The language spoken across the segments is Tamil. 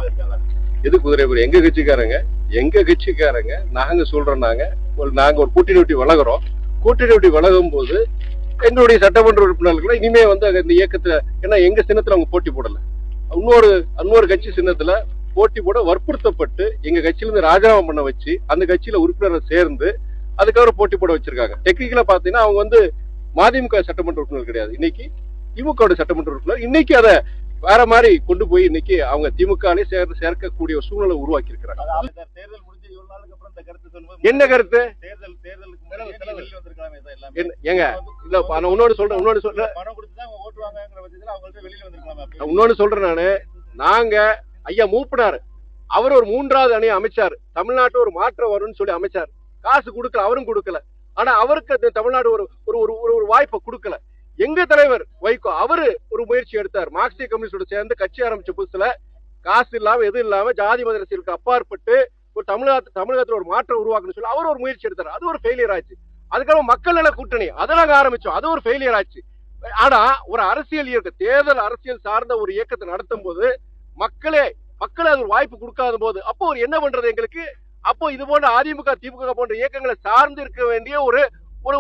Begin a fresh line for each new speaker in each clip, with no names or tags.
காரணமா இருக்காங்க.
எது குதிரைபுரி? எங்க கட்சிக்காரங்க நாங்க சொல்றோம். நாங்க ஒரு கூட்டணி வளர்கிறோம். கூட்டணி வளரும் போது எங்களுடைய சட்டமன்ற உறுப்பினர்கள் இனிமே வந்து இந்த இயக்கத்துல, ஏன்னா எங்க சின்னத்துல அவங்க போட்டி போடல, இன்னொரு கட்சி சின்னத்துல போட்டி போட வற்புறுத்தப்பட்டு எங்க கட்சியில இருந்து ராஜினாமா பண்ண வச்சு அந்த கட்சியில உறுப்பினரை சேர்ந்து அதுக்கப்புறம் போட்டி போட வச்சிருக்காங்க. டெக்னிக்கலா பாத்தீங்கன்னா அவங்க வந்து மதிமுக சட்டமன்ற உறுப்பினர் கிடையாது, இன்னைக்கு திமுக சட்டமன்ற உறுப்பினர். இன்னைக்கு அதை வேற மாதிரி கொண்டு போய் இன்னைக்கு அவங்க திமுக சேர்க்கக்கூடிய ஒரு சூழ்நிலை உருவாக்கி இருக்கிறாங்க.
தேர்தல் முடிஞ்சு இவ்வளவு நாளுக்கு அப்புறம் இந்த கருத்து சொல்லும்போது
என்ன கருத்து?
ஏங்க
இன்னொன்னு சொல்றேன்
பணம் கொடுத்துதான் ஓட்டு வாங்குற பட்சத்துல அவங்கள்ட்ட வெளியில வந்திருக்கலாமா?
இன்னொன்னு சொல்றேன் நாங்க ஐயா மூப்பினாரு, அவர் ஒரு 3வது அணியை அமைச்சாரு, தமிழ்நாட்டு ஒரு மாற்றம் வரும்னு சொல்லி அமைச்சாரு. காசு கொடுக்கல, அவரும் கொடுக்கல. ஆனா அவருக்கு தமிழ்நாடு ஒரு வாய்ப்பை கொடுக்கல. எங்க தலைவர் வைகோ அவரு ஒரு முயற்சி எடுத்தார். மார்க்சிய கம்யூனிஸ்டோட சேர்ந்து கட்சி ஆரம்பிச்ச புதுசுல காசு இல்லாம எது இல்லாம ஜாதி மத அரசியலுக்கு அப்பாற்பட்டு ஒரு தமிழகத்துல ஒரு மாற்றம் உருவாக்கணும்னு சொல்லி அவர் ஒரு முயற்சி எடுத்தார். அது ஒரு ஃபெயிலியர் ஆச்சு. அதுக்கப்புறம் மக்கள் நல கூட்டணி அதெல்லாம் ஆரம்பிச்சோம், அது ஒரு ஃபெயிலியர் ஆச்சு. ஆனா ஒரு அரசியல் இயக்கம், தேர்தல் அரசியல் சார்ந்த ஒரு இயக்கத்தை நடத்தும் போது மக்கள் அது ஒரு வாய்ப்பு கொடுக்காத போது அப்போ ஒரு என்ன பண்றது எங்களுக்கு? அப்போ இது போன்ற அதிமுக திமுக போன்ற இயக்கங்களை சார்ந்து இருக்க வேண்டிய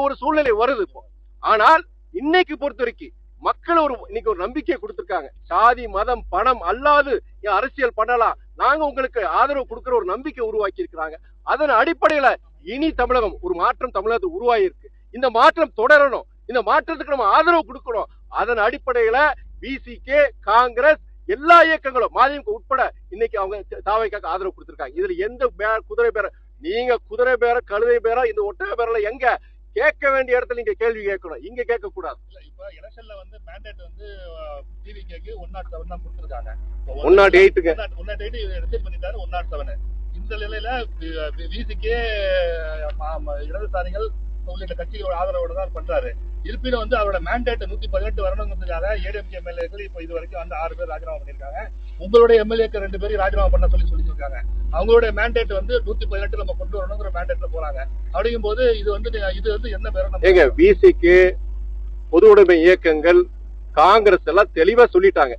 ஒரு சூழ்நிலை வருது இப்போ. ஆனால் இன்னைக்கு பொறுத்த வரைக்கும் மக்கள் இன்னைக்கு ஒரு நம்பிக்கையை கொடுத்திருக்காங்க. சாதி மதம் பணம் அல்லாது அரசியல் பண்ணலாம், நாங்க உங்களுக்கு ஆதரவு கொடுக்கிற ஒரு நம்பிக்கை உருவாக்கி இருக்கிறாங்க. அதன் அடிப்படையில இனி தமிழகம் ஒரு மாற்றம் தமிழகத்தில் உருவாகி இருக்கு. இந்த மாற்றம் தொடரணும், இந்த மாற்றத்துக்கு நம்ம ஆதரவு கொடுக்கணும். அதன் அடிப்படையில விசிகே, காங்கிரஸ் எல்லா இயக்கங்களும் மதிமுக உட்பட இன்னைக்கு அவங்க தாவைக்காக ஆதரவு கொடுத்திருக்காங்க. இதுல எந்த குதிரை பேர, நீங்க குதிரை பேர கழுதை பேர இந்த ஒட்டக பேரல எங்க கேட்க வேண்டிய இடத்துல நீங்க கேள்வி கேட்கணும், இங்க கேட்க கூடாது.
இப்ப எலெக்ஷன்ல வந்து மேண்டேட் வந்து டிவிகேக்கு 107 தான் கொடுத்திருக்காங்க.
108க்கு
108 ரிஜெக்ட் பண்ணிட்டாரு. 107 இந்த நிலையில விசிகே இடதுசாரிகள் உள்ளிட்ட கட்சிகளோட ஆதரவோட தான் பண்றாரு. இருப்பினும் வந்து அவரோட மேண்டேட் 118 வரணுங்கிறதுக்காக ஏடிஎம்கே எம்எல்ஏக்கள் இப்ப இது வரைக்கும் அந்த 6 பேர் ராஜினாமா பண்ணிருக்காங்க. உங்களுடைய எம்எல்ஏக்கள் 2 பேரும் ராஜினாமா பண்ண சொல்லியிருக்காங்க. அவங்களுடைய மேண்டேட் வந்து 118 நம்ம கொண்டு வரணுங்கிற மேண்டேட்ல போறாங்க. அப்படிங்கும் போது இது வந்து என்ன பேரும்
எங்க விசிக்கு பொது உடைமை இயக்கங்கள் காங்கிரஸ் எல்லாம் தெளிவா சொல்லிட்டாங்க.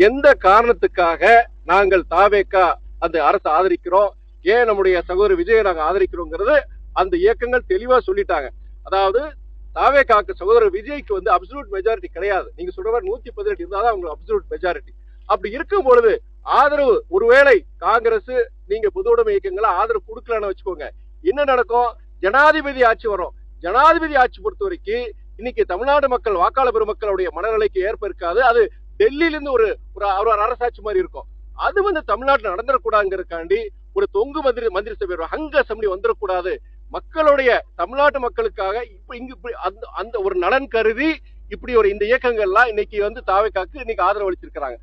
எந்த காரணத்துக்காக நாங்கள் தாவேக்கா அந்த அரசு ஆதரிக்கிறோம், ஏன் நம்முடைய சகோதரர் விஜயை நாங்க ஆதரிக்கிறோங்கிறது அந்த இயக்கங்கள் தெளிவா சொல்லிட்டாங்க. அதாவது தாவேக்காக்கு சகோதரர் விஜய்க்கு வந்து அப்சல்யூட் மெஜாரிட்டி கிடையாது. நீங்க சொல்ற மாதிரி 118 இருந்தாதான் அவங்களுக்கு அப்சல்யூட் மெஜாரிட்டி. அப்படி இருக்கும் பொழுது ஆதரவு, ஒருவேளை காங்கிரஸ் நீங்க பொது உடைமை இயக்கங்களை ஆதரவு கொடுக்கலன்னு வச்சுக்கோங்க, என்ன நடக்கும்? ஜனாதிபதி ஆட்சி வரும். ஜனாதிபதி ஆட்சி பொறுத்த வரைக்கும் இன்னைக்கு தமிழ்நாடு மக்கள் வாக்காளர் பெருமக்களுடைய மனநிலைக்கு ஏற்ப இருக்காது. அது டெல்லியிலிருந்து ஒரு அரசாட்சி மாதிரி இருக்கும். அது வந்து தமிழ்நாட்டில் நடந்துடக்கூடாதுங்கிறதுக்காண்டி ஒரு தொங்கு மந்திரி சபை ஹங்க அசம்பிளி வந்துடக்கூடாது. மக்களுடைய தமிழ்நாட்டு மக்களுக்காக அந்த ஒரு நலன் கருதி இப்படி இந்த இயக்கங்கள்லாம் இன்னைக்கு வந்து தாவேக்காக்கு இன்னைக்கு ஆதரவு அளிச்சிருக்கிறாங்க.